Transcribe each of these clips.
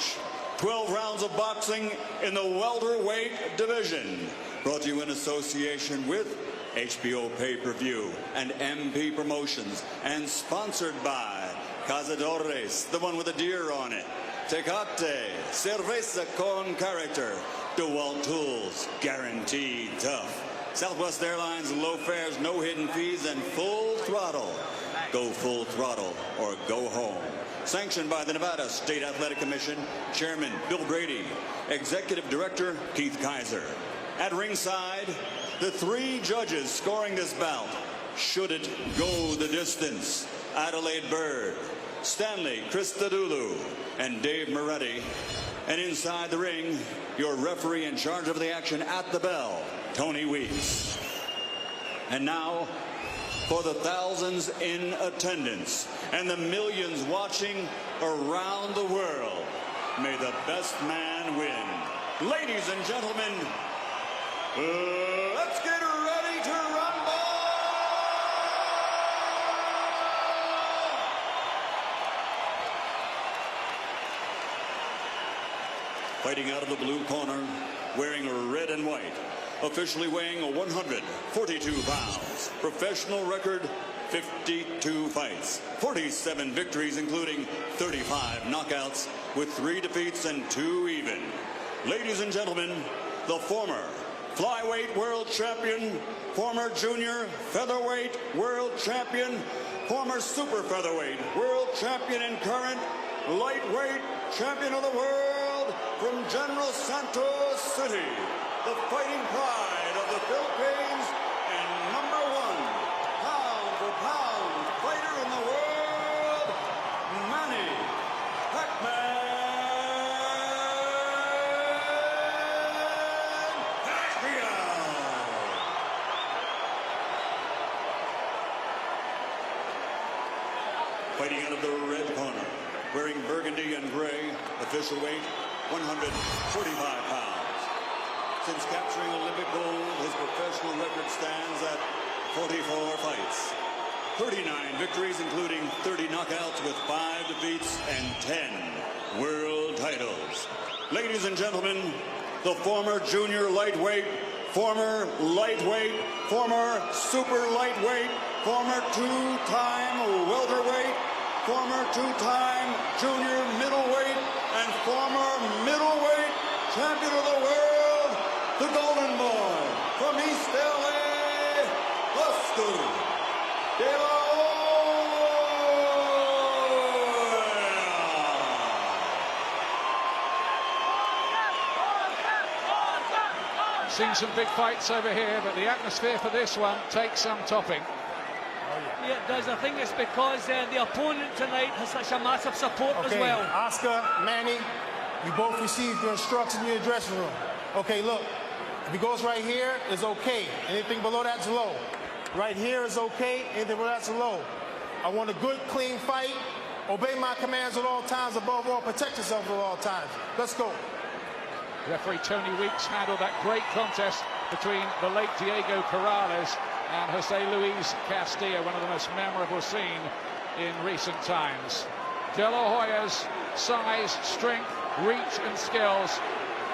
match. 12 rounds of boxing in the welterweight division. Brought to you in association with HBO Pay-Per-View and MP Promotions, and sponsored by Cazadores, the one with the deer on it. Tecate, cerveza con character. DeWalt Tools, guaranteed tough. Southwest Airlines, low fares, no hidden fees, and full throttle. Go full throttle or go home. Sanctioned by the Nevada State Athletic Commission, Chairman Bill Brady, Executive Director Keith Kaiser. At ringside, the 3 judges scoring this bout. Should it go the distance? Adelaide Bird, Stanley Christodoulou, and Dave Moretti. And inside the ring, your referee in charge of the action at the bell, Tony Weeks. And now, for the thousands in attendance and the millions watching around the world, may the best man win. Ladies and gentlemen, let's get ready to rumble! Fighting out of the blue corner, wearing red and white, officially weighing 142 pounds, professional record 52 fights, 47 victories, including 35 knockouts, with 3 defeats and 2 even. Ladies and gentlemen, the former flyweight world champion, former junior featherweight world champion, former super featherweight world champion, and current lightweight champion of the world from General Santos City, the fighting pride of the Philippines and #1 pound-for-pound fighter in the world, Manny Pacquiao. Fighting out of the red corner, wearing burgundy and gray, official weight 145 pounds. Since capturing Olympic gold, his professional record stands at 44 fights, 39 victories, including 30 knockouts, with 5 defeats and 10 world titles. Ladies and gentlemen, the former junior lightweight, former lightweight, former super lightweight, former 2-time welterweight, former 2-time junior middleweight, and former middleweight champion of the world, the Golden Boy from East LA, Oscar De La Hoya. Seen some big fights over here, but the atmosphere for this one takes some topping. Yeah, it does. I think it's because the opponent tonight has such a massive support as well. Oscar, Manny, you both received your instructions in your dressing room. Okay, look, if he goes right here, it's okay. Anything below that's low. Right here is okay. Anything below that's low. I want a good, clean fight. Obey my commands at all times. Above all, protect yourself at all times. Let's go. Referee Tony Weeks handled that great contest between the late Diego Corrales and Jose Luis Castillo, one of the most memorable seen in recent times. De La Hoya's size, strength, reach and skills,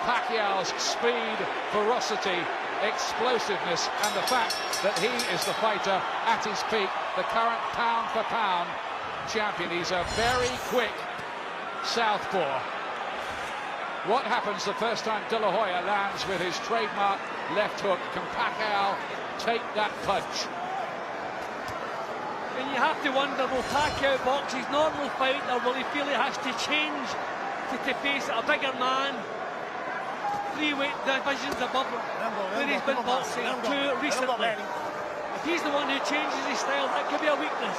Pacquiao's speed, ferocity, explosiveness, and the fact that he is the fighter at his peak, the current pound-for-pound champion. He's a very quick southpaw. What happens the first time De La Hoya lands with his trademark left hook? Can Pacquiao take that punch? And you have to wonder, will Pacquiao box his normal fight, or will he feel he has to change to face a bigger man? 3 weight divisions above him, where he's been boxing, 2 recently. If he's the one who changes his style, that could be a weakness.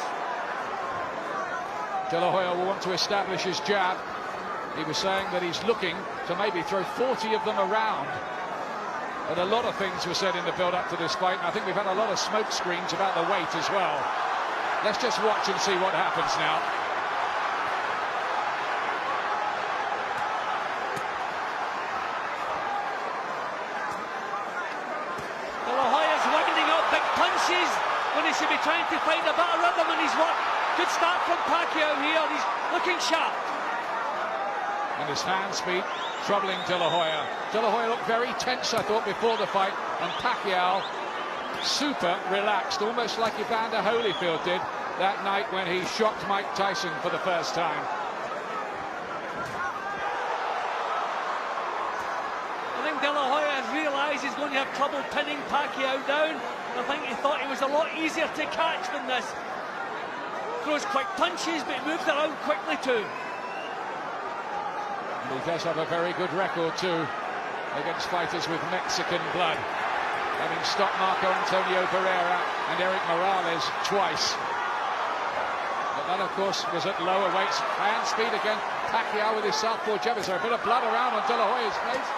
De La Hoya will want to establish his jab. He was saying that he's looking to maybe throw 40 of them around. And a lot of things were said in the build-up to this fight, and I think we've had a lot of smoke screens about the weight as well. Let's just watch and see what happens now. De La Hoya's winding up big punches when he should be trying to find a bit of rhythm, and he's what? Good start from Pacquiao here, he's looking sharp. And his hand speed troubling De La Hoya. De La Hoya looked very tense, I thought, before the fight, and Pacquiao super relaxed, almost like Evander Holyfield did that night when he shocked Mike Tyson for the first time. I think De La Hoya has realised he's going to have trouble pinning Pacquiao down. I think he thought he was a lot easier to catch than this. Throws quick punches, but moves around quickly too. And he does have a very good record too against fighters with Mexican blood, having stopped Marco Antonio Barrera and Eric Morales twice. But that, of course, was at lower weights. Hand speed again. Pacquiao with his southpaw jab. Is there a bit of blood around on De La Hoya's face?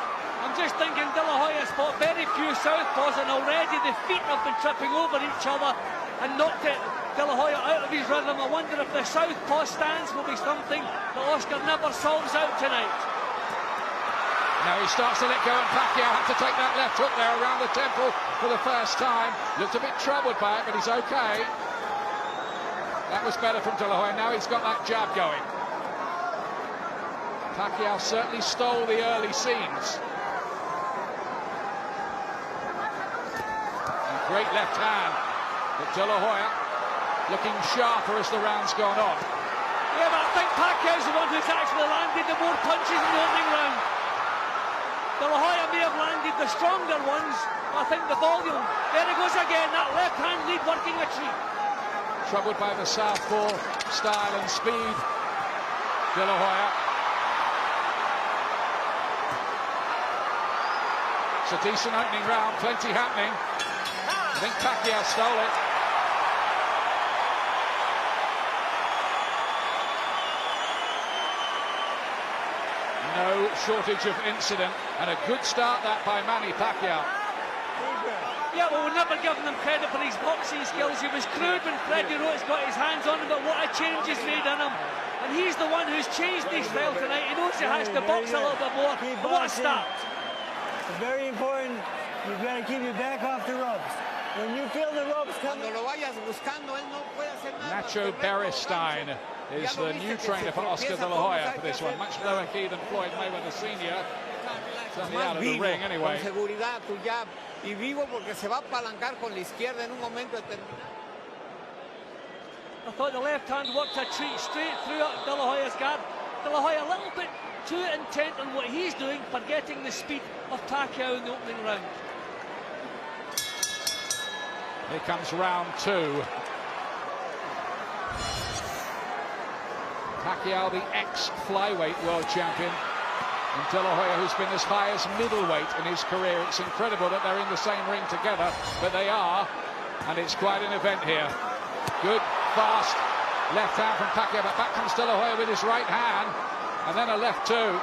I'm just thinking De La Hoya's fought very few southpaws, and already the feet have been tripping over each other and knocked De La Hoya out of his rhythm. I wonder if the southpaw stance will be something that Oscar never solves out tonight. Now he starts to let go, and Pacquiao had to take that left hook there around the temple for the first time. Looked a bit troubled by it, but he's okay. That was better from De La Hoya. Now he's got that jab going. Pacquiao certainly stole the early scenes. And great left hand. But De La Hoya looking sharper as the round's gone on. Yeah, but I think Pacquiao's the one who's actually landed the more punches in the opening round. De La Hoya may have landed the stronger ones. I think the volume. There he goes again, that left hand lead working a treat. Troubled by the southpaw style and speed, De La Hoya. It's a decent opening round, plenty happening. I think Pacquiao stole it. No shortage of incident, and a good start that by Manny Pacquiao. Yeah, well, we're never giving him credit for his boxing skills. He was crude when Freddie Roach got his hands on him, but what a change he's made in him. And he's the one who's changed his style tonight. He knows he has to box a little bit more. But what a start. It's very important. You've got to keep your back off the ropes. When you feel the ropes coming... Nacho Beristain is the new trainer for Oscar De La Hoya for this one. Much lower key than Floyd Mayweather Sr. Certainly out of the ring anyway. Y vivo porque se va a apalancar con la izquierda en un momento determinado. I thought the left hand worked a treat straight through De La Hoya's guard. De La Hoya a little bit too intent on what he's doing, forgetting the speed of Pacquiao in the opening round. Here comes round two. Pacquiao, the ex-flyweight world champion, and De La Hoya, who's been as high as middleweight in his career. It's incredible that they're in the same ring together, but they are, and it's quite an event here. Good, fast left hand from Pacquiao, but back comes De La Hoya with his right hand, and then a left too.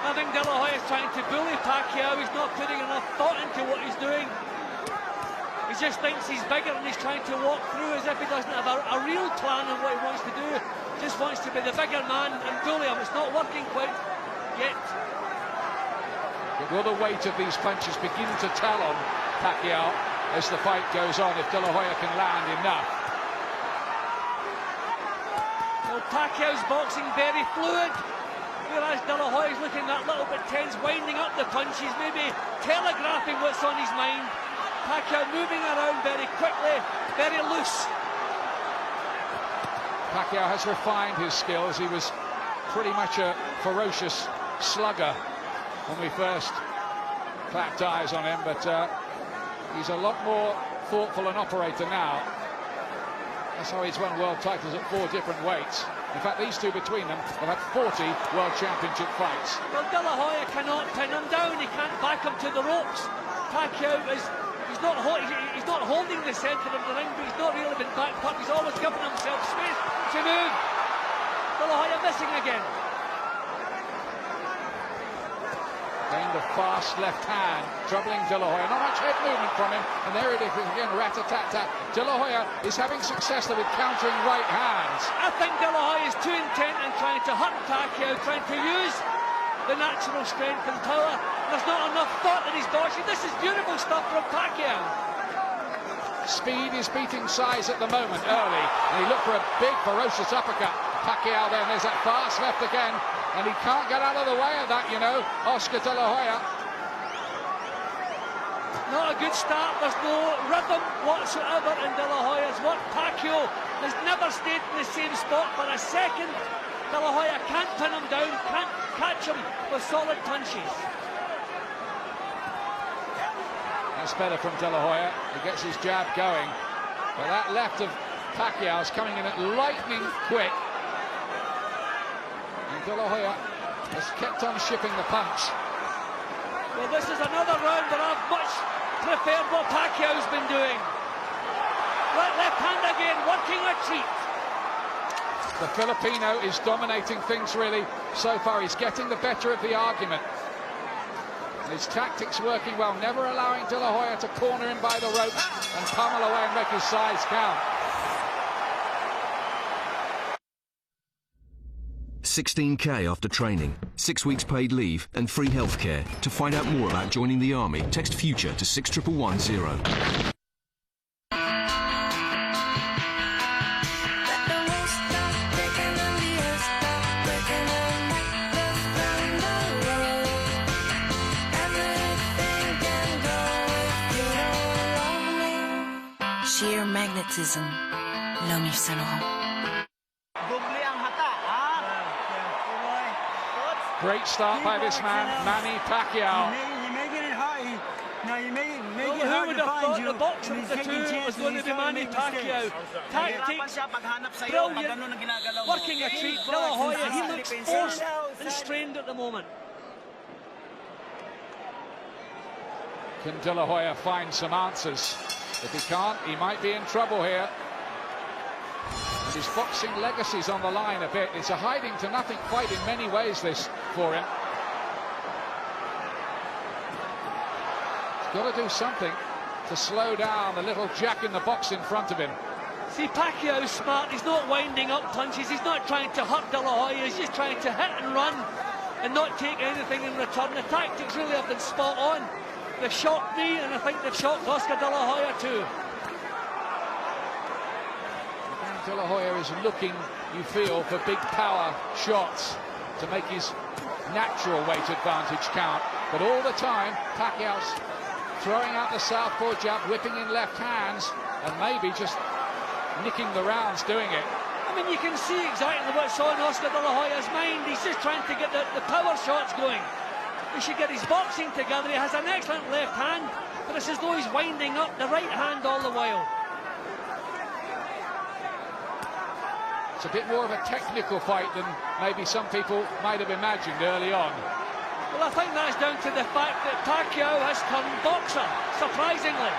I think De La Hoya is trying to bully Pacquiao. He's not putting enough thought into what he's doing. He just thinks he's bigger, and he's trying to walk through as if he doesn't have a real plan on what he wants to do. Just wants to be the bigger man and bully him. It's not working quite yet. But will the weight of these punches begin to tell on Pacquiao as the fight goes on, if De La Hoya can land enough? Well, Pacquiao's boxing very fluid, whereas De La Hoya's looking that little bit tense, winding up the punches, maybe telegraphing what's on his mind. Pacquiao moving around very quickly, very loose. Pacquiao has refined his skills. He was pretty much a ferocious slugger when we first clapped eyes on him, but he's a lot more thoughtful an operator now. That's how he's won world titles at 4 different weights. In fact, these two between them have had 40 world championship fights. Well, De La Hoya cannot pin him down. He can't back him to the ropes. Pacquiao he's not holding the centre of the ring, but he's not really been backed up. He's always given himself space to move. De La Hoya missing again. Again, the fast left hand troubling De La Hoya. Not much head movement from him, and there it is again, rat-a-tat-tat. De La Hoya is having success there with countering right hands. I think De La Hoya is too intent in trying to hurt Pacquiao, trying to use the natural strength and power. There's not enough thought in his boxing. This is beautiful stuff from Pacquiao. Speed is beating size at the moment early, and he looked for a big ferocious uppercut. Pacquiao then, there's that fast left again. And he can't get out of the way of that, you know, Oscar De La Hoya. Not a good start. There's no rhythm whatsoever in De La Hoya's work. Pacquiao has never stayed in the same spot for a second. De La Hoya can't pin him down, can't catch him with solid punches. That's better from De La Hoya. He gets his jab going. But that left of Pacquiao is coming in at lightning quick. And De La Hoya has kept on shipping the punch. Well, this is another round that I've much preferred what Pacquiao's been doing. Right left hand again, working a treat. The Filipino is dominating things really so far. He's getting the better of the argument. And his tactics working well, never allowing De La Hoya to corner him by the ropes and pummel away and make his sides count. 16K after training, 6 weeks paid leave and free healthcare. To find out more about joining the army, text FUTURE to 61110. Sheer magnetism, l'homme Great start by this man, Manny Pacquiao. You're making it hard. No, you make it Who hard would to have find thought you. the boxer of the two was going to be Manny Pacquiao? Tactics, brilliant, working a treat. De La Hoya, he looks forced and strained at the moment. Can De La Hoya find some answers? If he can't, he might be in trouble here. And his boxing legacy's on the line a bit. It's a hiding to nothing fight in many ways, this, for him. He's got to do something to slow down the little jack in the box in front of him. See, Pacquiao's smart. He's not winding up punches. He's not trying to hurt De La Hoya. He's just trying to hit and run and not take anything in return. The tactics really have been spot on. They've shocked me, and I think they've shocked Oscar De La Hoya too. De La Hoya is looking, you feel, for big power shots to make his natural weight advantage count. But all the time, Pacquiao's throwing out the southpaw jab, whipping in left hands, and maybe just nicking the rounds doing it. I mean, you can see exactly what's on Oscar De La Hoya's mind. He's just trying to get the power shots going. He should get his boxing together. He has an excellent left hand, but it's as though he's winding up the right hand all the while. It's a bit more of a technical fight than maybe some people might have imagined early on. Well, I think that's down to the fact that Pacquiao has turned boxer, surprisingly.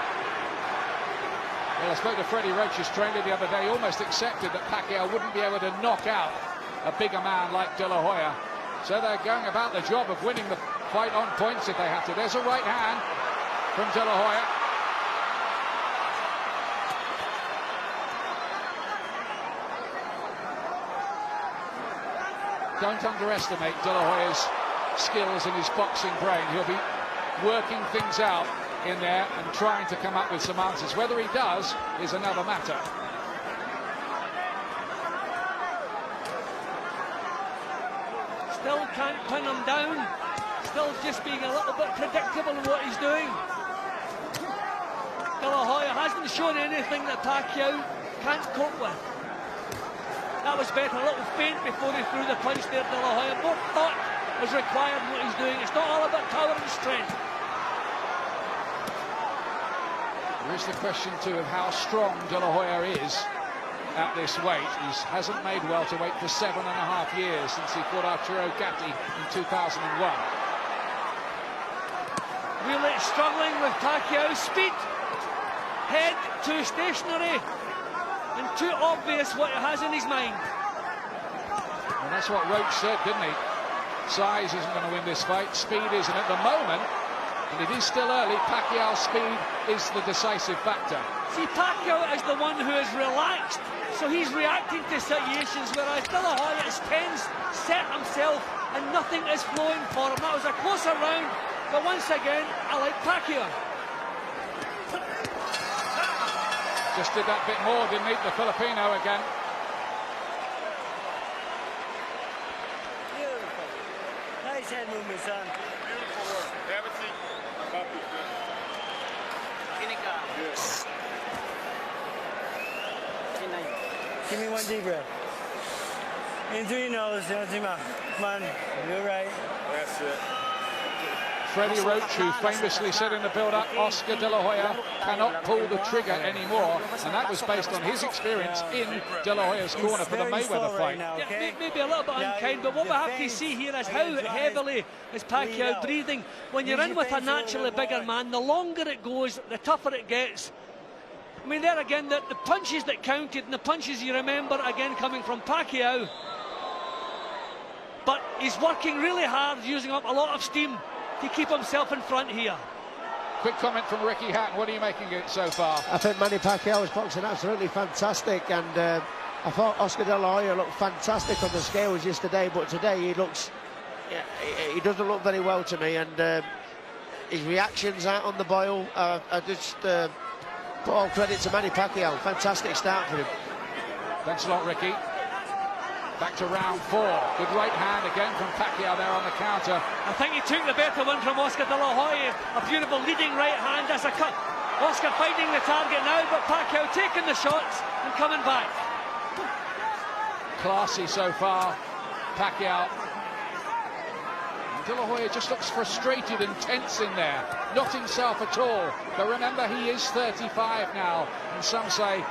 Well, I spoke to Freddie Roach's trainer the other day. He almost accepted that Pacquiao wouldn't be able to knock out a bigger man like De La Hoya. So they're going about the job of winning the fight on points if they have to. There's a right hand from De La Hoya. Don't underestimate De La Hoya's skills and his boxing brain. He'll be working things out in there and trying to come up with some answers. Whether he does is another matter. Still can't pin him down. Still just being a little bit predictable in what he's doing. De La Hoya hasn't shown anything that Pacquiao can't cope with. That was better, a little feint before he threw the punch there, De La Hoya. More thought is required in what he's doing. It's not all about power and strength. There is the question too of how strong De La Hoya is at this weight. He hasn't made welterweight for 7.5 years since he fought Arturo Gatti in 2001. Really struggling with Pacquiao's speed. Head too stationary and too obvious what he has in his mind. And that's what Roach said, didn't he? Size isn't going to win this fight, speed isn't. At the moment, and it is still early, Pacquiao's speed is the decisive factor. See, Pacquiao is the one who is relaxed, so he's reacting to situations, whereas De La Hoya is tense, set himself, and nothing is flowing for him. That was a closer round, but once again, I like Pacquiao. Just did that bit more, didn't he, the Filipino again. Nice head movement, son. Beautiful work. Have a seat. Give me one deep breath. In through your nose, down through your mouth. Come on, you're right. That's it. Freddie Roach, who famously said in the build-up, Oscar De La Hoya cannot pull the trigger anymore, and that was based on his experience in De La Hoya's corner for the Mayweather fight. Yeah, maybe a little bit unkind, but what we have to see here is how heavily is Pacquiao breathing. When you're in with a naturally bigger man, the longer it goes, the tougher it gets. I mean, there again, the punches that counted and the punches you remember, again, coming from Pacquiao. But he's working really hard, using up a lot of steam to keep himself in front here. Quick comment from Ricky Hatton. What are you making it so far? I think Manny Pacquiao is boxing absolutely fantastic, and I thought Oscar De La Hoya looked fantastic on the scales yesterday, but today he looks, he doesn't look very well to me, and his reactions out on the boil, I just put all credit to Manny Pacquiao. Fantastic start for him. Thanks a lot, Ricky. Back to round 4. Good right hand again from Pacquiao there on the counter. I think he took the better one from Oscar De La Hoya. A beautiful leading right hand as a cut. Oscar finding the target now, but Pacquiao taking the shots and coming back. Classy so far, Pacquiao. De La Hoya just looks frustrated and tense in there. Not himself at all. But remember, he is 35 now, and some say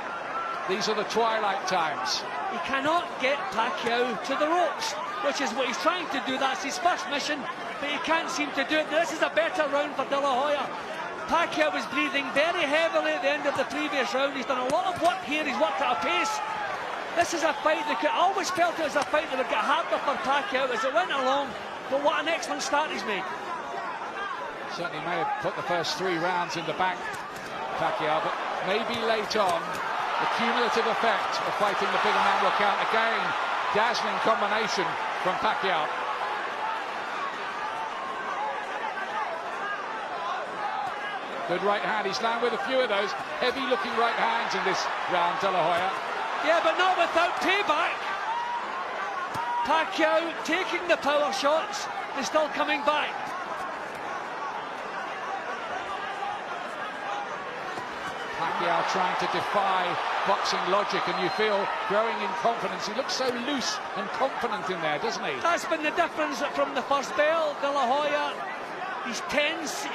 these are the twilight times. He cannot get Pacquiao to the ropes, which is what he's trying to do. That's his first mission, but he can't seem to do it. This is a better round for De La Hoya. Pacquiao was breathing very heavily at the end of the previous round. He's done a lot of work here. He's worked at a pace. This is a fight that I always felt it was a fight that would get harder for Pacquiao as it went along, but what an excellent start he's made. Certainly may have put the first 3 rounds in the bank, Pacquiao, but maybe late on, the cumulative effect of fighting the bigger man will count again. Dazzling combination from Pacquiao. Good right hand. He's landed with a few of those heavy-looking right hands in this round, De La Hoya. Yeah, but not without payback. Pacquiao taking the power shots and still coming back. Pacquiao trying to defy boxing logic, and you feel growing in confidence. He looks so loose and confident in there, doesn't he? That's been the difference from the first bell. De La Hoya, he's tense.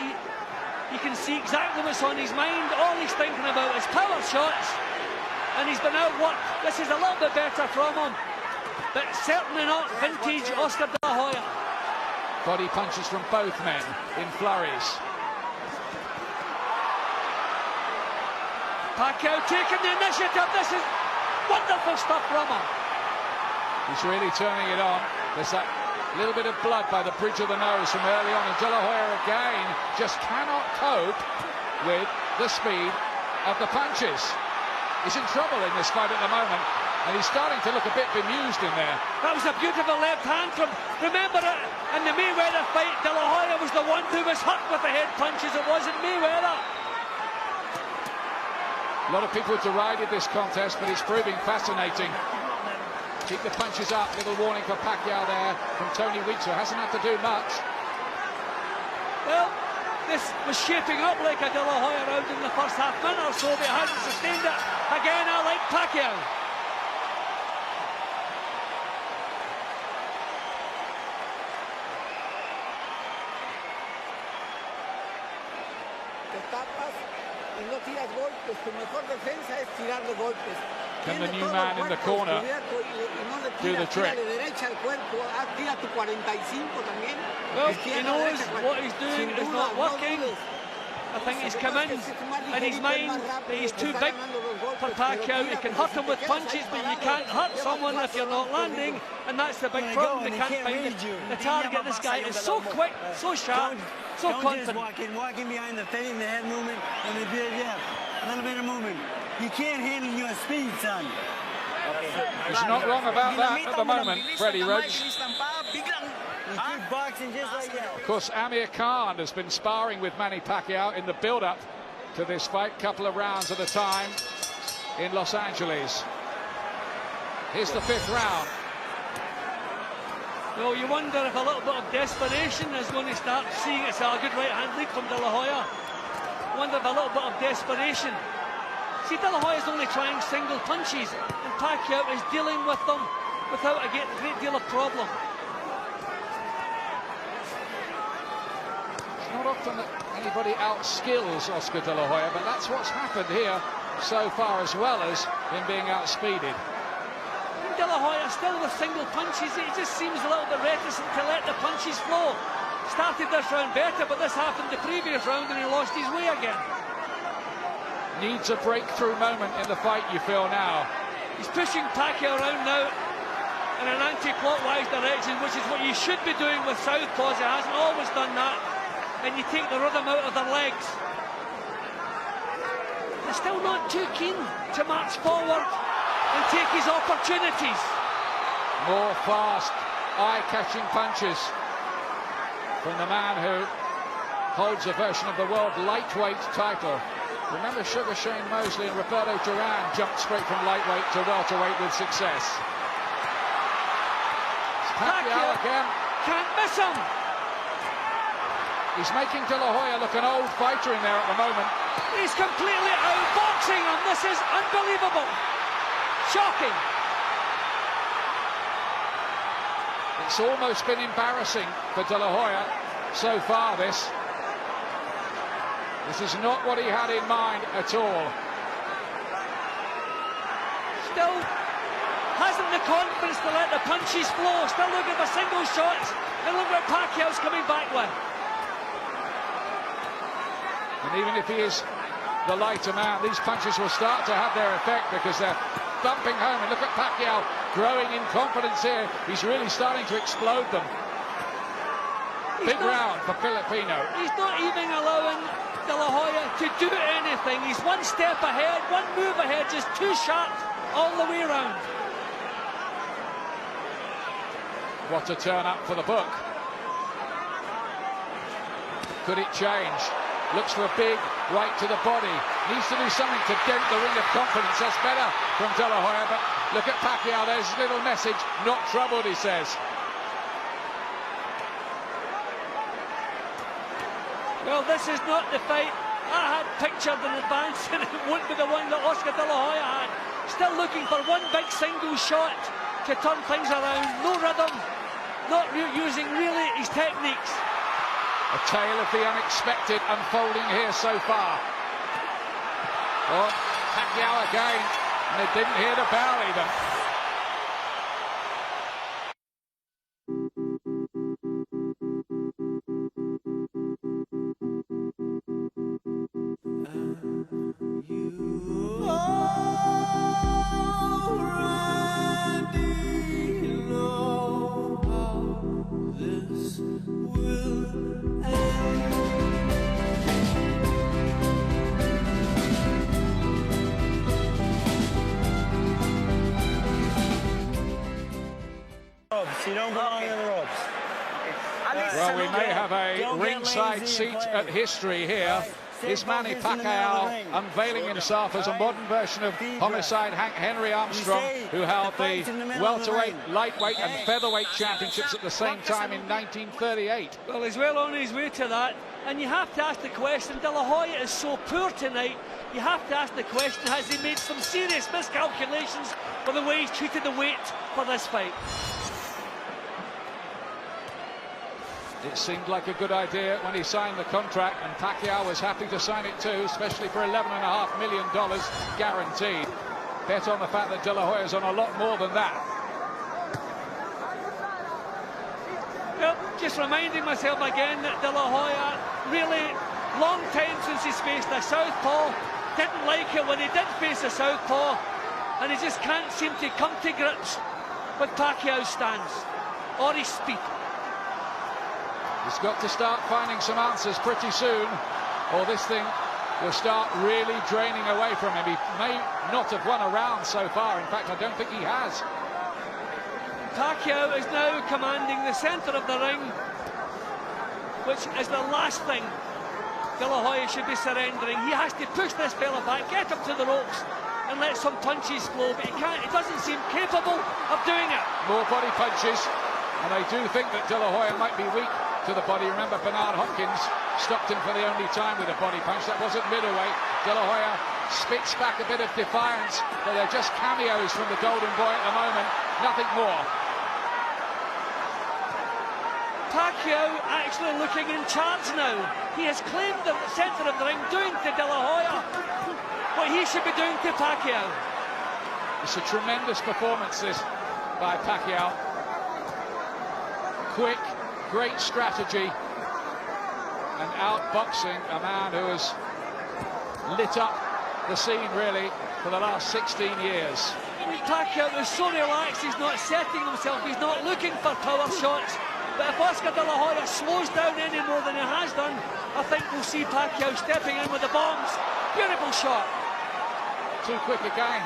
You can see exactly what's on his mind. All he's thinking about is power shots, and he's been outworked. This is a little bit better from him, but certainly not vintage Oscar De La Hoya. Body punches from both men in flurries. Pacquiao taking the initiative. This is wonderful stuff from him. He's really turning it on. There's that little bit of blood by the bridge of the nose from early on, and De La Hoya again just cannot cope with the speed of the punches. He's in trouble in this fight at the moment, and he's starting to look a bit bemused in there. That was a beautiful left hand from, remember it, in the Mayweather fight, De La Hoya was the one who was hurt with the head punches. It wasn't Mayweather. A lot of people derided this contest, but it's proving fascinating. Keep the punches up. Little warning for Pacquiao there from Tony Weeks, who hasn't had to do much. Well, this was shaping up like a De La Hoya round in the first half minute or so, but he hasn't sustained it. Again, I like Pacquiao. Can the new man in the corner do the trick? Well, he knows what he's doing is not working. I think he's come in his mind that he's too big for Pacquiao. You can hurt him with punches, but you can't hurt someone if you're not landing, and that's the big problem. They can't find the target. This guy is so quick, so sharp, so confident. Walking behind the face and the head movement, and the bit, a little bit of movement. You can't handle your speed, son. He's not wrong about that at the moment, Freddie Roach. Boxing just like that. Of course, Amir Khan has been sparring with Manny Pacquiao in the build-up to this fight, couple of rounds at a time in Los Angeles. Here's the 5th round. Well, you wonder if a little bit of desperation is going to start seeing it's a good right-hand lead from De La Hoya. Wonder if a little bit of desperation. See, De La Hoya's only trying single punches, and Pacquiao is dealing with them without a great deal of problem. It's not often that anybody outskills Oscar De La Hoya, but that's what's happened here so far, as well as him being outspeeded. De La Hoya still with single punches. He just seems a little bit reticent to let the punches flow. Started this round better, but this happened the previous round and he lost his way again. Needs a breakthrough moment in the fight, you feel now. He's pushing Pacquiao around now in an anti-clockwise direction, which is what you should be doing with southpaws. He hasn't always done that. And you take the rhythm out of their legs. They're still not too keen to march forward and take his opportunities. More fast, eye-catching punches from the man who holds a version of the world lightweight title. Remember, Sugar Shane Mosley and Roberto Duran jumped straight from lightweight to welterweight with success. Pacquiao again. Can't miss him. He's making De La Hoya look an old fighter in there at the moment. He's completely outboxing him. This is unbelievable. Shocking. It's almost been embarrassing for De La Hoya so far, this. This is not what he had in mind at all. Still hasn't the confidence to let the punches flow. Still looking for single shots. And look what Pacquiao's coming back with. And even if he is the lighter man, these punches will start to have their effect because they're thumping home. And look at Pacquiao growing in confidence here. He's really starting to explode them. Big round for Filipino. He's not even allowing De La Hoya to do anything. He's one step ahead, one move ahead, just too sharp all the way around. What a turn up for the book. Could it change? Looks for a big right to the body. Needs to do something to dent the ring of confidence. That's better from De La Hoya, but look at Pacquiao. There's his little message. Not troubled, he says. Well, this is not the fight I had pictured in advance, and it won't be the one that Oscar De La Hoya had. Still looking for one big single shot to turn things around. No rhythm, not using really his techniques. A tale of the unexpected unfolding here so far. Oh, Pacquiao again, and they didn't hear the bell even. You don't belong in the ropes. Well, we may have a ringside seat at history here. Is Manny Pacquiao unveiling himself as a modern version of homicide Hank Henry Armstrong, who held the welterweight, lightweight and featherweight championships at the same time in 1938. Well, he's well on his way to that, and you have to ask the question, De La Hoya is so poor tonight, you have to ask the question, has he made some serious miscalculations for the way he's treated the weight for this fight? It seemed like a good idea when he signed the contract, and Pacquiao was happy to sign it too, especially for $11.5 million guaranteed. Bet on the fact that De La Hoya's on a lot more than that. Well, just reminding myself again that De La Hoya, really long time since he's faced a southpaw, didn't like it when he did face a southpaw, and he just can't seem to come to grips with Pacquiao's stance or his speed. He's got to start finding some answers pretty soon, or this thing will start really draining away from him. He may not have won a round so far. In fact, I don't think he has. Pacquiao is now commanding the centre of the ring, which is the last thing De La Hoya should be surrendering. He has to push this fella back, get him to the ropes, and let some punches flow, but he can't. He doesn't seem capable of doing it. More body punches. And they do think that De La Hoya might be weak to the body. Remember, Bernard Hopkins stopped him for the only time with a body punch. That wasn't middleweight. De La Hoya spits back a bit of defiance, but they're just cameos from the Golden Boy at the moment, nothing more. Pacquiao actually looking in charge now. He has claimed the centre of the ring, doing to De La Hoya what he should be doing to Pacquiao. It's a tremendous performance, this, by Pacquiao. Quick, great strategy, and outboxing a man who has lit up the scene, really, for the last 16 years. Pacquiao is so relaxed, he's not setting himself, he's not looking for power shots. But if Oscar De La Hoya slows down any more than he has done, I think we'll see Pacquiao stepping in with the bombs. Beautiful shot. Too quick again.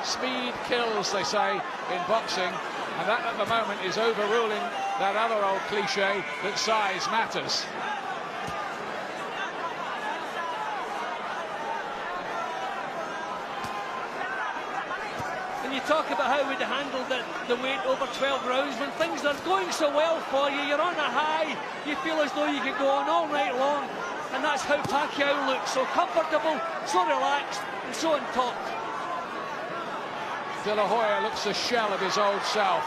Speed kills, they say, in boxing, and that at the moment is overruling that other old cliche that size matters. And you talk about how we'd handled the weight over 12 rounds. When things are going so well for you, you're on a high, you feel as though you could go on all night long, and that's how Pacquiao looks, so comfortable, so relaxed, and so on top. De La Hoya looks a shell of his old self.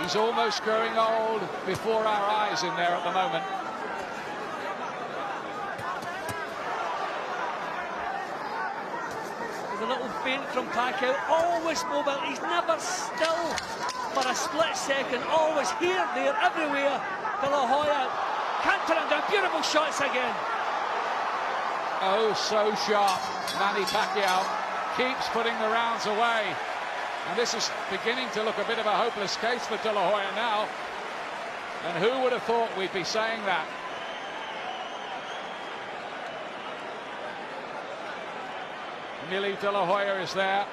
He's almost growing old before our eyes in there at the moment. There's a little feint from Pacquiao, always mobile, he's never still for a split second, always here, there, everywhere. De La Hoya can't turn him down, beautiful shots again. Oh, so sharp, Manny Pacquiao keeps putting the rounds away. And this is beginning to look a bit of a hopeless case for De La Hoya now. And who would have thought we'd be saying that? Millie De La Hoya is there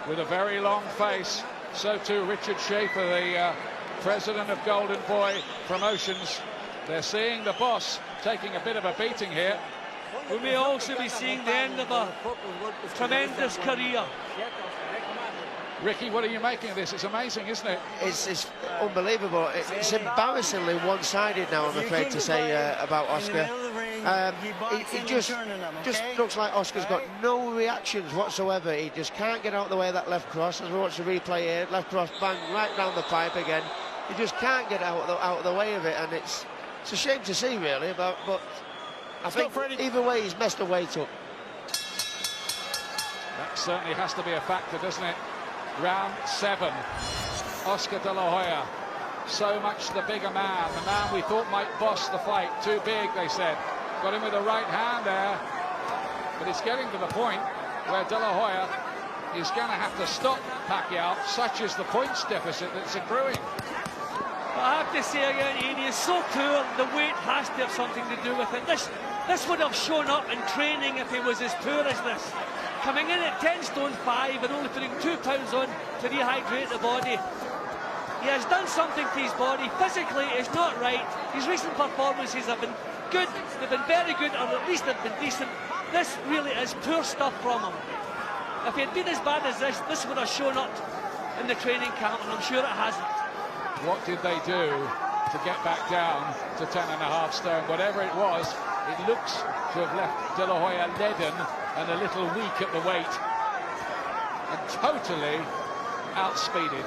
with a very long face. So too Richard Schaefer, the president of Golden Boy Promotions. They're seeing the boss taking a bit of a beating here. We may also be seeing the end of a tremendous career. Ricky, what are you making of this? It's amazing, isn't it? It's unbelievable. It's embarrassingly one-sided now, I'm afraid to say, about Oscar. He just looks like Oscar's got no reactions whatsoever. He just can't get out of the way of that left cross. As we watch the replay here, left cross bang right down the pipe again. He just can't get out of the way of it, and it's a shame to see, really. But I think either way, he's messed the weight up. That certainly has to be a factor, doesn't it? Round 7, Oscar De La Hoya, so much the bigger man, the man we thought might boss the fight, too big, they said. Got him with the right hand there, but it's getting to the point where De La Hoya is going to have to stop Pacquiao, such is the points deficit that's accruing. I have to say again, Ian, he is so poor, the weight has to have something to do with it. This would have shown up in training if he was as poor as this. Coming in at 10 stone 5 and only putting 2 pounds on to rehydrate the body. He has done something to his body. Physically, it's not right. His recent performances have been good. They've been very good, or at least they've been decent. This really is poor stuff from him. If he had been as bad as this would have shown up in the training camp, and I'm sure it hasn't. What did they do to get back down to 10.5 stone? Whatever it was, it looks to have left De La Hoya leaden and a little weak at the weight, and totally outspeeded.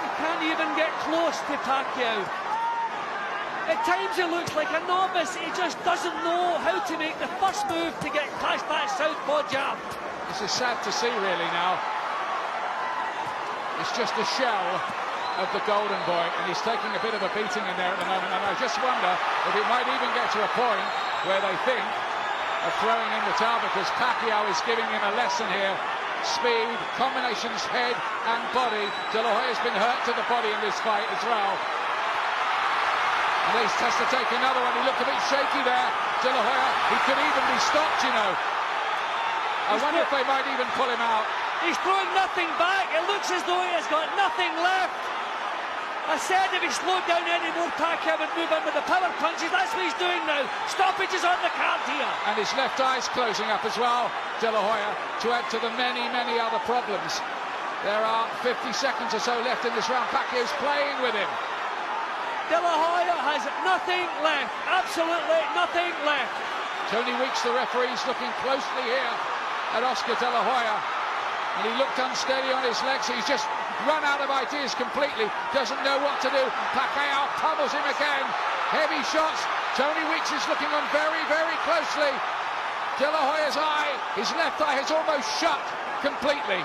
He can't even get close to Pacquiao. At times he looks like a novice. He just doesn't know how to make the first move to get past that southpaw jab. This is sad to see, really, now. It's just a shell of the Golden Boy, and he's taking a bit of a beating in there at the moment, and I just wonder if it might even get to a point where they think of throwing in the towel, because Pacquiao is giving him a lesson here. Speed, combinations, head and body. De La Hoya's been hurt to the body in this fight as well. And he has to take another one. He looked a bit shaky there. De La Hoya, he could even be stopped, you know. I wonder if they might even pull him out. He's throwing nothing back. It looks as though he has got nothing left. I said if he slowed down any more, Pacquiao would move in with the power punches. That's what he's doing now. Stoppage is on the card here. And his left eye's closing up as well, De La Hoya, to add to the many, many other problems. There are 50 seconds or so left in this round. Pacquiao's playing with him. De La Hoya has nothing left. Absolutely nothing left. Tony Weeks, the referee, is looking closely here at Oscar De La Hoya. And he looked unsteady on his legs. He's just run out of ideas completely. Doesn't know what to do. Pacquiao pummels him again. Heavy shots. Tony Weeks is looking on very, very closely. De La Hoya's eye, his left eye, has almost shut completely.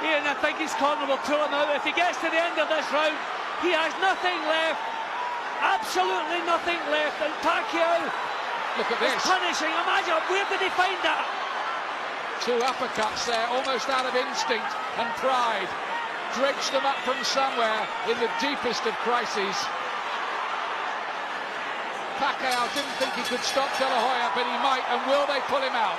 Ian, I think his corner will pull him out. If he gets to the end of this round, he has nothing left. Absolutely nothing left. And Pacquiao, look at this, punishing. Imagine, where did he find that? Two uppercuts there, almost out of instinct and pride. Dredged them up from somewhere in the deepest of crises. Pacquiao didn't think he could stop De La Hoya, but he might. And will they pull him out?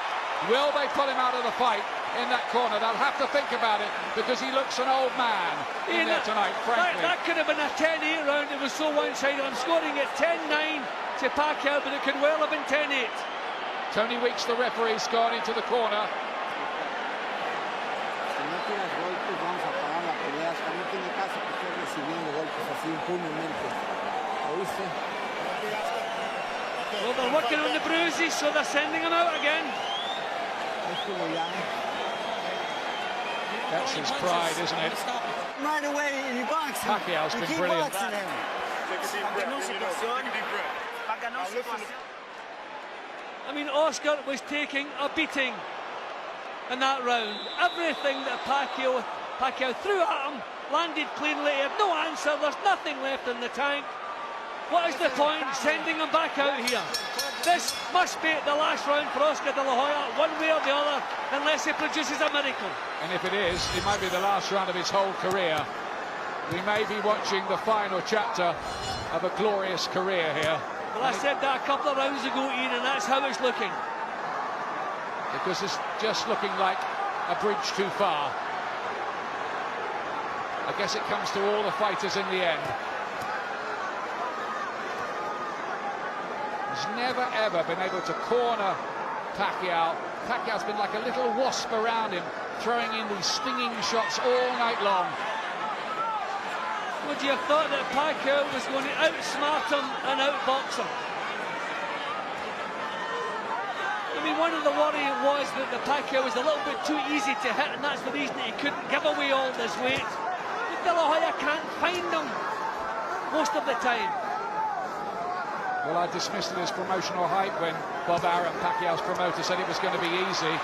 Will they pull him out of the fight in that corner? They'll have to think about it, because he looks an old man in there tonight, frankly. That could have been a 10-8 round. It was so one-sided. I'm scoring it 10-9 to Pacquiao, but it could well have been 10-8. Tony Weeks, the referee's gone into the corner. Well, they're working on the bruises, so they're sending him out again. That's his pride, isn't it? Right away, he boxes. Pacquiao's been brilliant. Take a deep breath. Take a deep breath. I mean, Oscar was taking a beating in that round. Everything that Pacquiao threw at him landed cleanly. He had no answer. There's nothing left in the tank. What is the point sending him back out here? This must be the last round for Oscar De La Hoya, one way or the other, unless he produces a miracle. And if it is, it might be the last round of his whole career. We may be watching the final chapter of a glorious career here. Well, I said that a couple of rounds ago, Ian, and that's how it's looking. Because it's just looking like a bridge too far. I guess it comes to all the fighters in the end. He's never ever been able to corner Pacquiao. Pacquiao's been like a little wasp around him, throwing in these stinging shots all night long. Would you have thought that Pacquiao was going to outsmart him and outbox him? I mean, one of the worry was that the Pacquiao was a little bit too easy to hit, and that's the reason he couldn't give away all this weight. But De La Hoya can't find him most of the time. Well, I dismissed it as promotional hype when Bob Arum, Pacquiao's promoter, said it was going to be easy.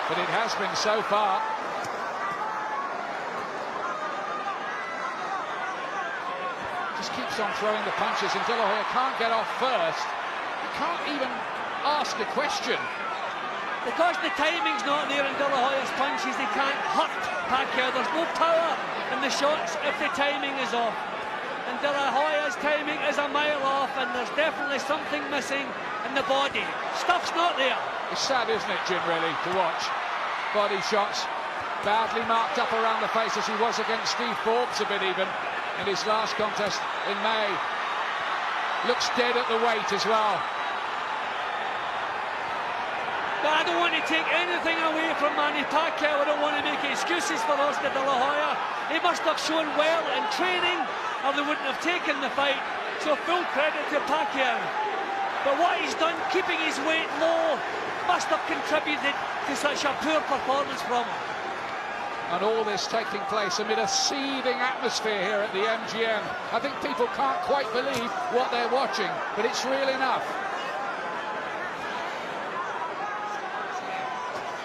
But it has been so far. Just keeps on throwing the punches, and De La Hoya can't get off first. He can't even ask a question. Because the timing's not there in De La Hoya's punches, he can't hurt Pacquiao. There's no power in the shots if the timing is off. And De La Hoya's timing is a mile off, and there's definitely something missing in the body. Stuff's not there. It's sad, isn't it, Jim, really, to watch body shots badly marked up around the face, as he was against Steve Forbes a bit even in his last contest in May. Looks dead at the weight as well. But I don't want to take anything away from Manny Pacquiao. I don't want to make excuses for Oscar De La Hoya. He must have shown well in training, or they wouldn't have taken the fight. So full credit to Pacquiao. But what he's done, keeping his weight low, must have contributed to such a poor performance from him. And all this taking place amid a seething atmosphere here at the MGM. I think people can't quite believe what they're watching, but it's real enough.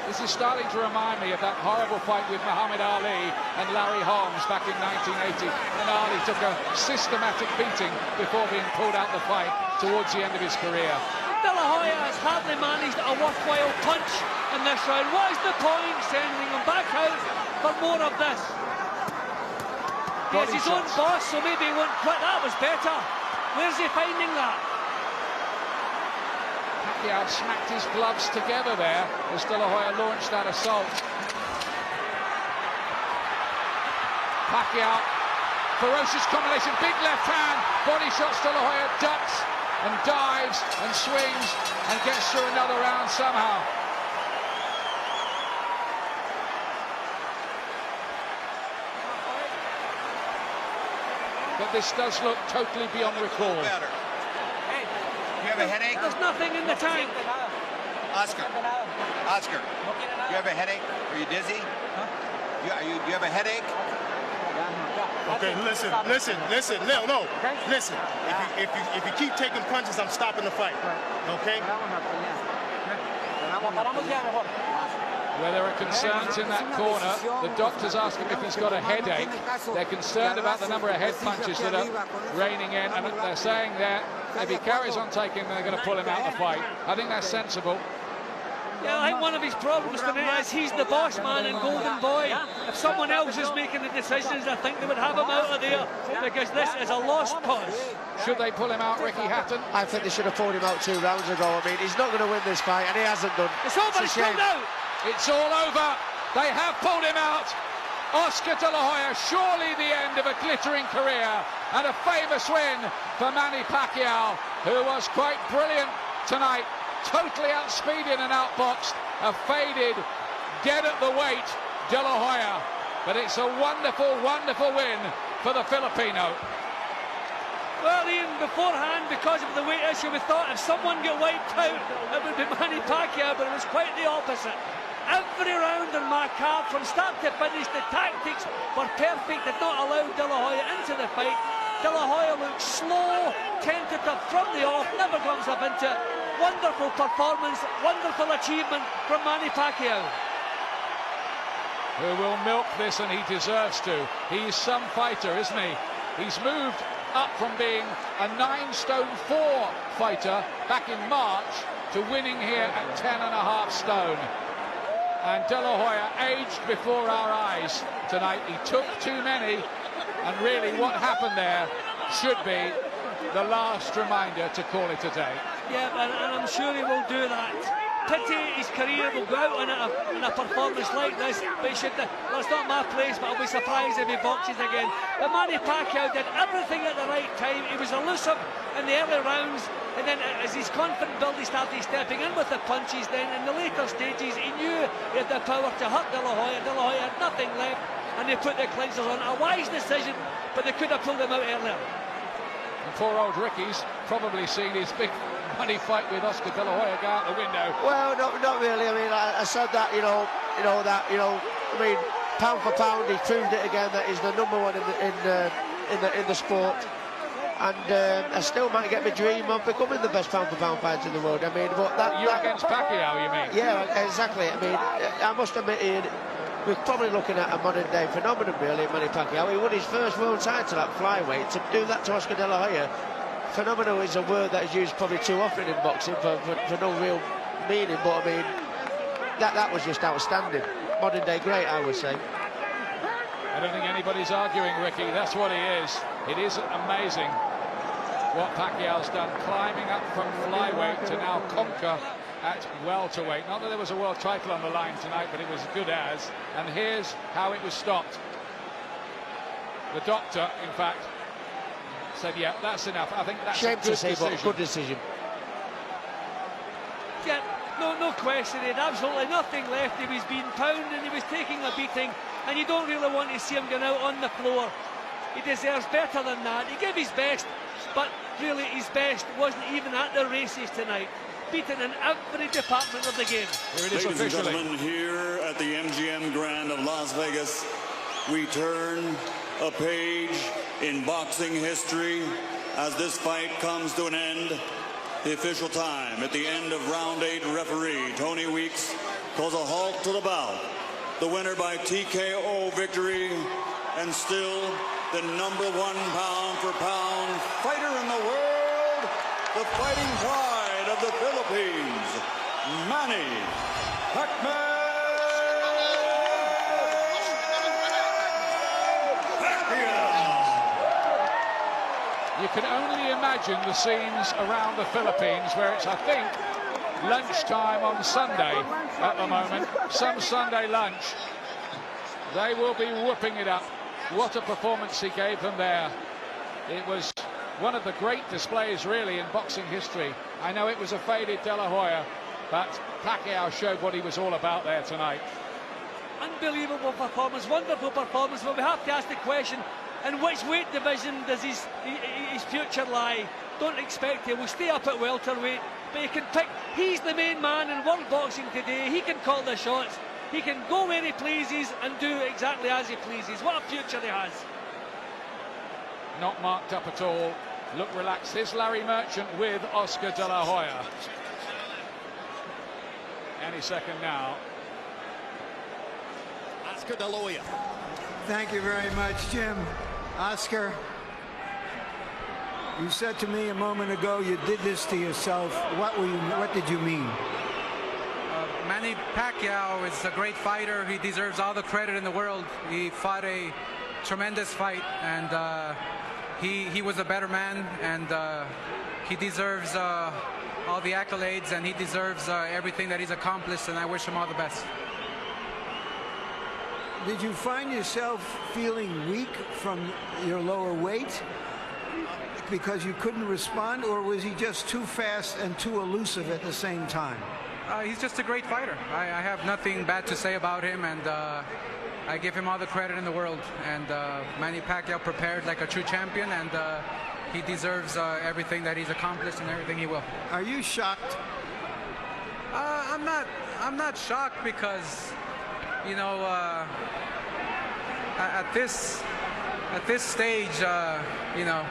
This is starting to remind me of that horrible fight with Muhammad Ali and Larry Holmes back in 1980. And Ali took a systematic beating before being pulled out the fight towards the end of his career. De La Hoya has hardly managed a worthwhile punch in this round. What is the point sending him back out for more of this? He has his own boss, so maybe he won't quit. That was better. Where's he finding that? Pacquiao smacked his gloves together there as De La Hoya launched that assault. Pacquiao ferocious combination, big left hand, body shots. De La Hoya ducks and dives and swings and gets through another round somehow. But this does look totally beyond recall. You have a headache? There's nothing in the tank. Oscar, you have a headache? Are you dizzy? You have a headache? Okay, listen. No. Listen. If you keep taking punches, I'm stopping the fight. Okay? Where there are concerns in that corner, the doctors ask him if he's got a headache. They're concerned about the number of head punches that are raining in, and they're saying that if he carries on taking, they're going to pull him out of the fight. I think that's sensible. Yeah, I think one of his problems tonight is he's the boss man and Golden Boy. If someone else is making the decisions, I think they would have him out of there, because this is a lost cause. Should they pull him out, Ricky Hatton? I think they should have pulled him out 2 rounds ago. I mean, he's not going to win this fight, and he hasn't done. It's over, It's a he's pulled shame. out. It's all over. They have pulled him out. Oscar De La Hoya, surely the end of a glittering career and a famous win for Manny Pacquiao, who was quite brilliant tonight. Totally outspeeded and outboxed a faded, dead at the weight De La Hoya. But it's a wonderful, wonderful win for the Filipino. Well, Ian, beforehand, because of the weight issue, we thought if someone got wiped out, it would be Manny Pacquiao, but it was quite the opposite. Every round on my card, from start to finish, the tactics were perfect, did not allow De La Hoya into the fight. De La Hoya looked slow, tentative from the off, never comes up into it. Wonderful performance, wonderful achievement from Manny Pacquiao. Who will milk this, and he deserves to. He's some fighter, isn't he? He's moved up from being a 9 stone 4 fighter back in March to winning here at 10.5 stone. And De La Hoya aged before our eyes tonight. He took too many, and really what happened there should be the last reminder to call it a day. Yeah, and I'm sure he will do that. Pity his career will go out in a performance like this, but he should. Well, it's not my place, but I'll be surprised if he boxes again. But Manny Pacquiao did everything at the right time. He was elusive in the early rounds, and then as his confidence built, he started stepping in with the punches. Then in the later stages, he knew he had the power to hurt De La Hoya. De La Hoya had nothing left, and they put the cleansers on. A wise decision, but they could have pulled him out earlier. And poor old Ricky's probably seen his big money fight with Oscar De La Hoya go out the window. Well, not really. I mean, I said that, I mean, pound for pound, he proved it again that he's the number one in the sport. And I still might get my dream of becoming the best pound for pound fighter in the world. I mean, but You against Pacquiao, you mean? Yeah, exactly. I mean, I must admit, Ian, we're probably looking at a modern day phenomenon, really, Manny Pacquiao. He won his first world title at flyweight. To do that to Oscar De La Hoya, phenomenal is a word that is used probably too often in boxing for no real meaning, but I mean, that was just outstanding. Modern day great, I would say. I don't think anybody's arguing, Ricky. That's what he is. It is amazing what Pacquiao's done, climbing up from flyweight to now conquer at welterweight. Not that there was a world title on the line tonight, but it was as good as. And here's how it was stopped. The doctor, in fact, said, yeah, that's enough. I think that's Shame a good to say, decision. but good decision. Yeah, no question. He had absolutely nothing left. He was being pounded, he was taking a beating, and you don't really want to see him going out on the floor. He deserves better than that. He gave his best, but really his best wasn't even at the races tonight. Beaten in every department of the game. Here it is Ladies and officially. gentlemen, here at the MGM Grand of Las Vegas, we turn a page in boxing history as this fight comes to an end. The official time at the end of round 8, referee Tony Weeks calls a halt to the bout. The winner by TKO victory, and still the number 1 pound-for-pound fighter in the world, the fighting pride of the Philippines, Manny Pacquiao. You can only imagine the scenes around the Philippines where it's, I think, lunchtime on Sunday at the moment. Some Sunday lunch. They will be whooping it up. What a performance he gave them there. It was one of the great displays, really, in boxing history. I know it was a faded De La Hoya, but Pacquiao showed what he was all about there tonight. Unbelievable performance, wonderful performance, but we have to ask the question, in which weight division does his future lie? Don't expect he will stay up at welterweight, but he can pick. He's the main man in world boxing today. He can call the shots. He can go where he pleases and do exactly as he pleases. What a future he has. Not marked up at all. Look relaxed. Here's Larry Merchant with Oscar De La Hoya. Any second now. Oscar De La Hoya. Thank you very much, Jim. Oscar, you said to me a moment ago you did this to yourself. What did you mean? Manny Pacquiao is a great fighter. He deserves all the credit in the world. He fought a tremendous fight, and he was a better man, and he deserves all the accolades, and he deserves everything that he's accomplished, and I wish him all the best. Did you find yourself feeling weak from your lower weight because you couldn't respond, or was he just too fast and too elusive at the same time? He's just a great fighter. I have nothing bad to say about him, and I give him all the credit in the world. And Manny Pacquiao prepared like a true champion, and he deserves everything that he's accomplished and everything he will. Are you shocked? I'm not shocked because, you know, at this stage, you know,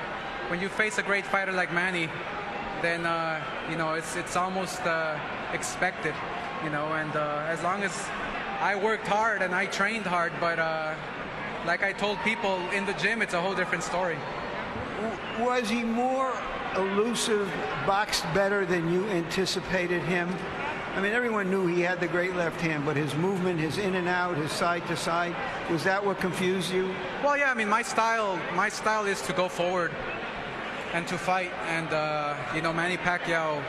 when you face a great fighter like Manny, then you know, it's almost expected, you know. And as long as I worked hard and I trained hard, but like I told people in the gym, it's a whole different story. Was he more elusive, boxed better than you anticipated him? I mean, everyone knew he had the great left hand, but his movement, his in and out, his side to side, was that what confused you? Well, yeah, I mean, my style is to go forward and to fight, and you know, Manny Pacquiao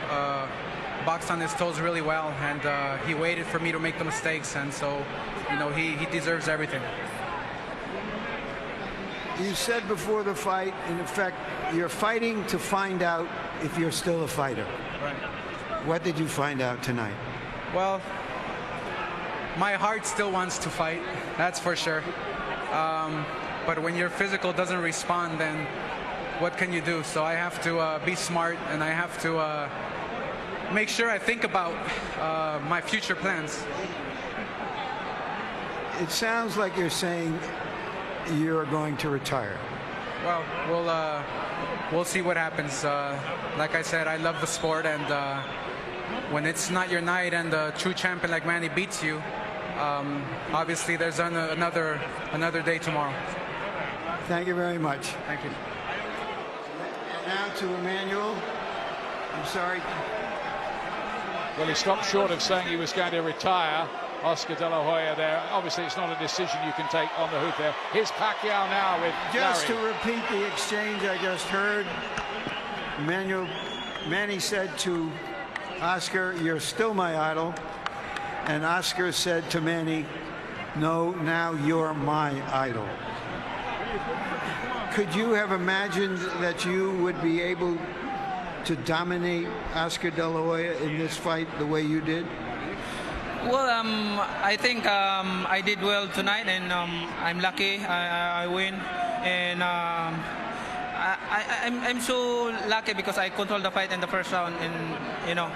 boxed on his toes really well, and he waited for me to make the mistakes, and so, you know, he deserves everything. You said before the fight, in effect, you're fighting to find out if you're still a fighter. Right. What did you find out tonight? Well, my heart still wants to fight, that's for sure. But when your physical doesn't respond, then what can you do? So I have to be smart, and I have to make sure I think about my future plans. It sounds like you're saying you're going to retire. Well, we'll see what happens. Like I said, I love the sport, and when it's not your night and a true champion like Manny beats you, obviously there's another day tomorrow. Thank you very much. Thank you. Now to Emmanuel. I'm sorry. Well, he stopped short of saying he was going to retire. Oscar De La Hoya there. Obviously, it's not a decision you can take on the hoop there. Here's Pacquiao now with Just Larry. to repeat the exchange I just heard, Manny said to Oscar, "You're still my idol." And Oscar said to Manny, "No, now you're my idol." Could you have imagined that you would be able to dominate Oscar De La Hoya in this fight the way you did? Well, I think I did well tonight, and I'm lucky I win. And I'm so lucky because I controlled the fight in the first round, and you know.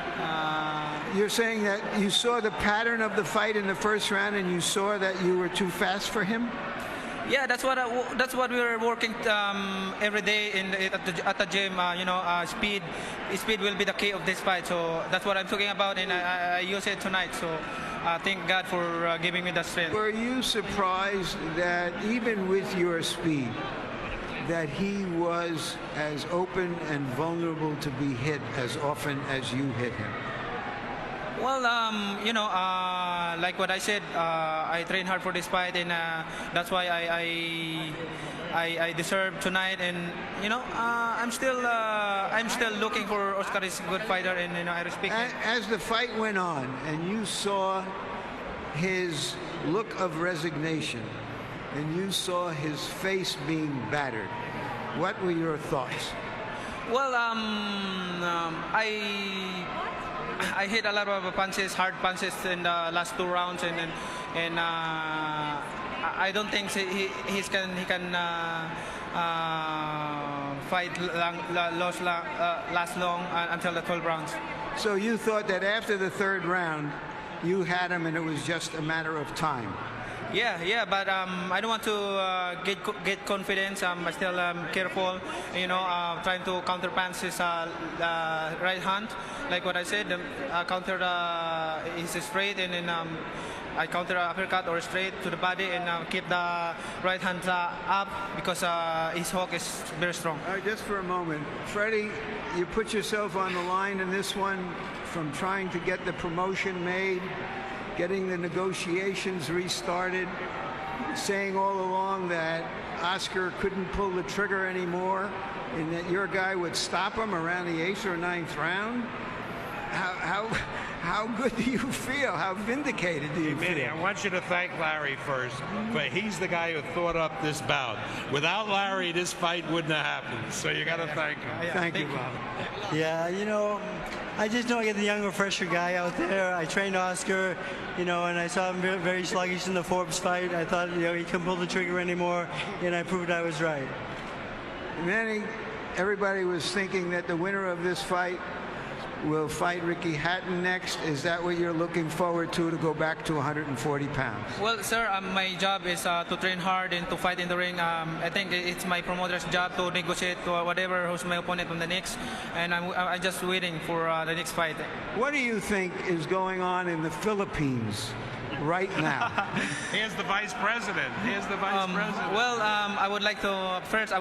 You're saying that you saw the pattern of the fight in the first round, and you saw that you were too fast for him? Yeah, that's what we were working every day at the gym. You know, speed will be the key of this fight. So that's what I'm talking about, and I use it tonight. So thank God for giving me the strength. Were you surprised that even with your speed, that he was as open and vulnerable to be hit as often as you hit him? Well, you know, like what I said, I trained hard for this fight, and that's why I deserve tonight. And you know, I'm still looking for Oscar is a good fighter, and you know, I respect him. As the fight went on, and you saw his look of resignation, and you saw his face being battered. What were your thoughts? Well, I hit a lot of punches, hard punches in the last 2 rounds, and I don't think he can fight last long until the 12 rounds. So you thought that after the 3rd round, you had him, and it was just a matter of time. Yeah, but I don't want to get confidence. I'm still careful, trying to counterpunch his right hand. Like what I said, counter his straight, and then I counter uppercut or straight to the body, and keep the right hand up because his hook is very strong. All right, just for a moment, Freddie, you put yourself on the line in this one, from trying to get the promotion made, getting the negotiations restarted, saying all along that Oscar couldn't pull the trigger anymore and that your guy would stop him around the 8th or 9th round. How good do you feel? How vindicated do you feel? I want you to thank Larry first, but he's the guy who thought up this bout. Without Larry, this fight wouldn't have happened. So you got to thank him. Thank you, Bob. Yeah, I just know I get the younger, fresher guy out there. I trained Oscar, and I saw him very sluggish in the Forbes fight. I thought, he couldn't pull the trigger anymore, and I proved I was right. Manny, everybody was thinking that the winner of this fight will fight Ricky Hatton next. Is that what you're looking forward to go back to 140 pounds? Well, sir, my job is to train hard and to fight in the ring. I think it's my promoter's job to negotiate whatever who's my opponent on the next, and I'm just waiting for the next fight. What do you think is going on in the Philippines right now? Here's the vice president. Well, I would like to thanks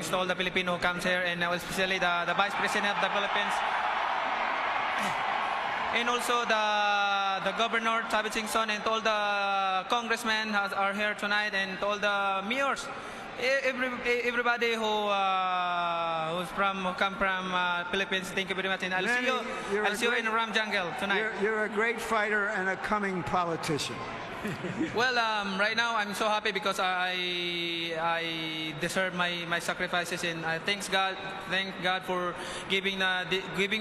to all the Filipino who comes here, and especially the vice president of the Philippines. And also the governor, Tabi Singson, and all the congressmen are here tonight, and all the mayors, everybody who come from Philippines. Thank you very much, and I'll see you in Ram Jungle tonight. You're a great fighter and a coming politician. Well, right now I'm so happy because I deserve my sacrifices, and thank God for giving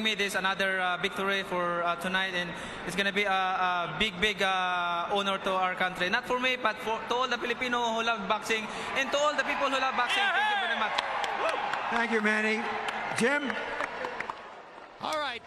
me this another victory for tonight, and it's gonna be a big honor to our country, not for me but to all the Filipino who love boxing and to all the people who love boxing. Thank you very much. Thank you, Manny. Jim. All right.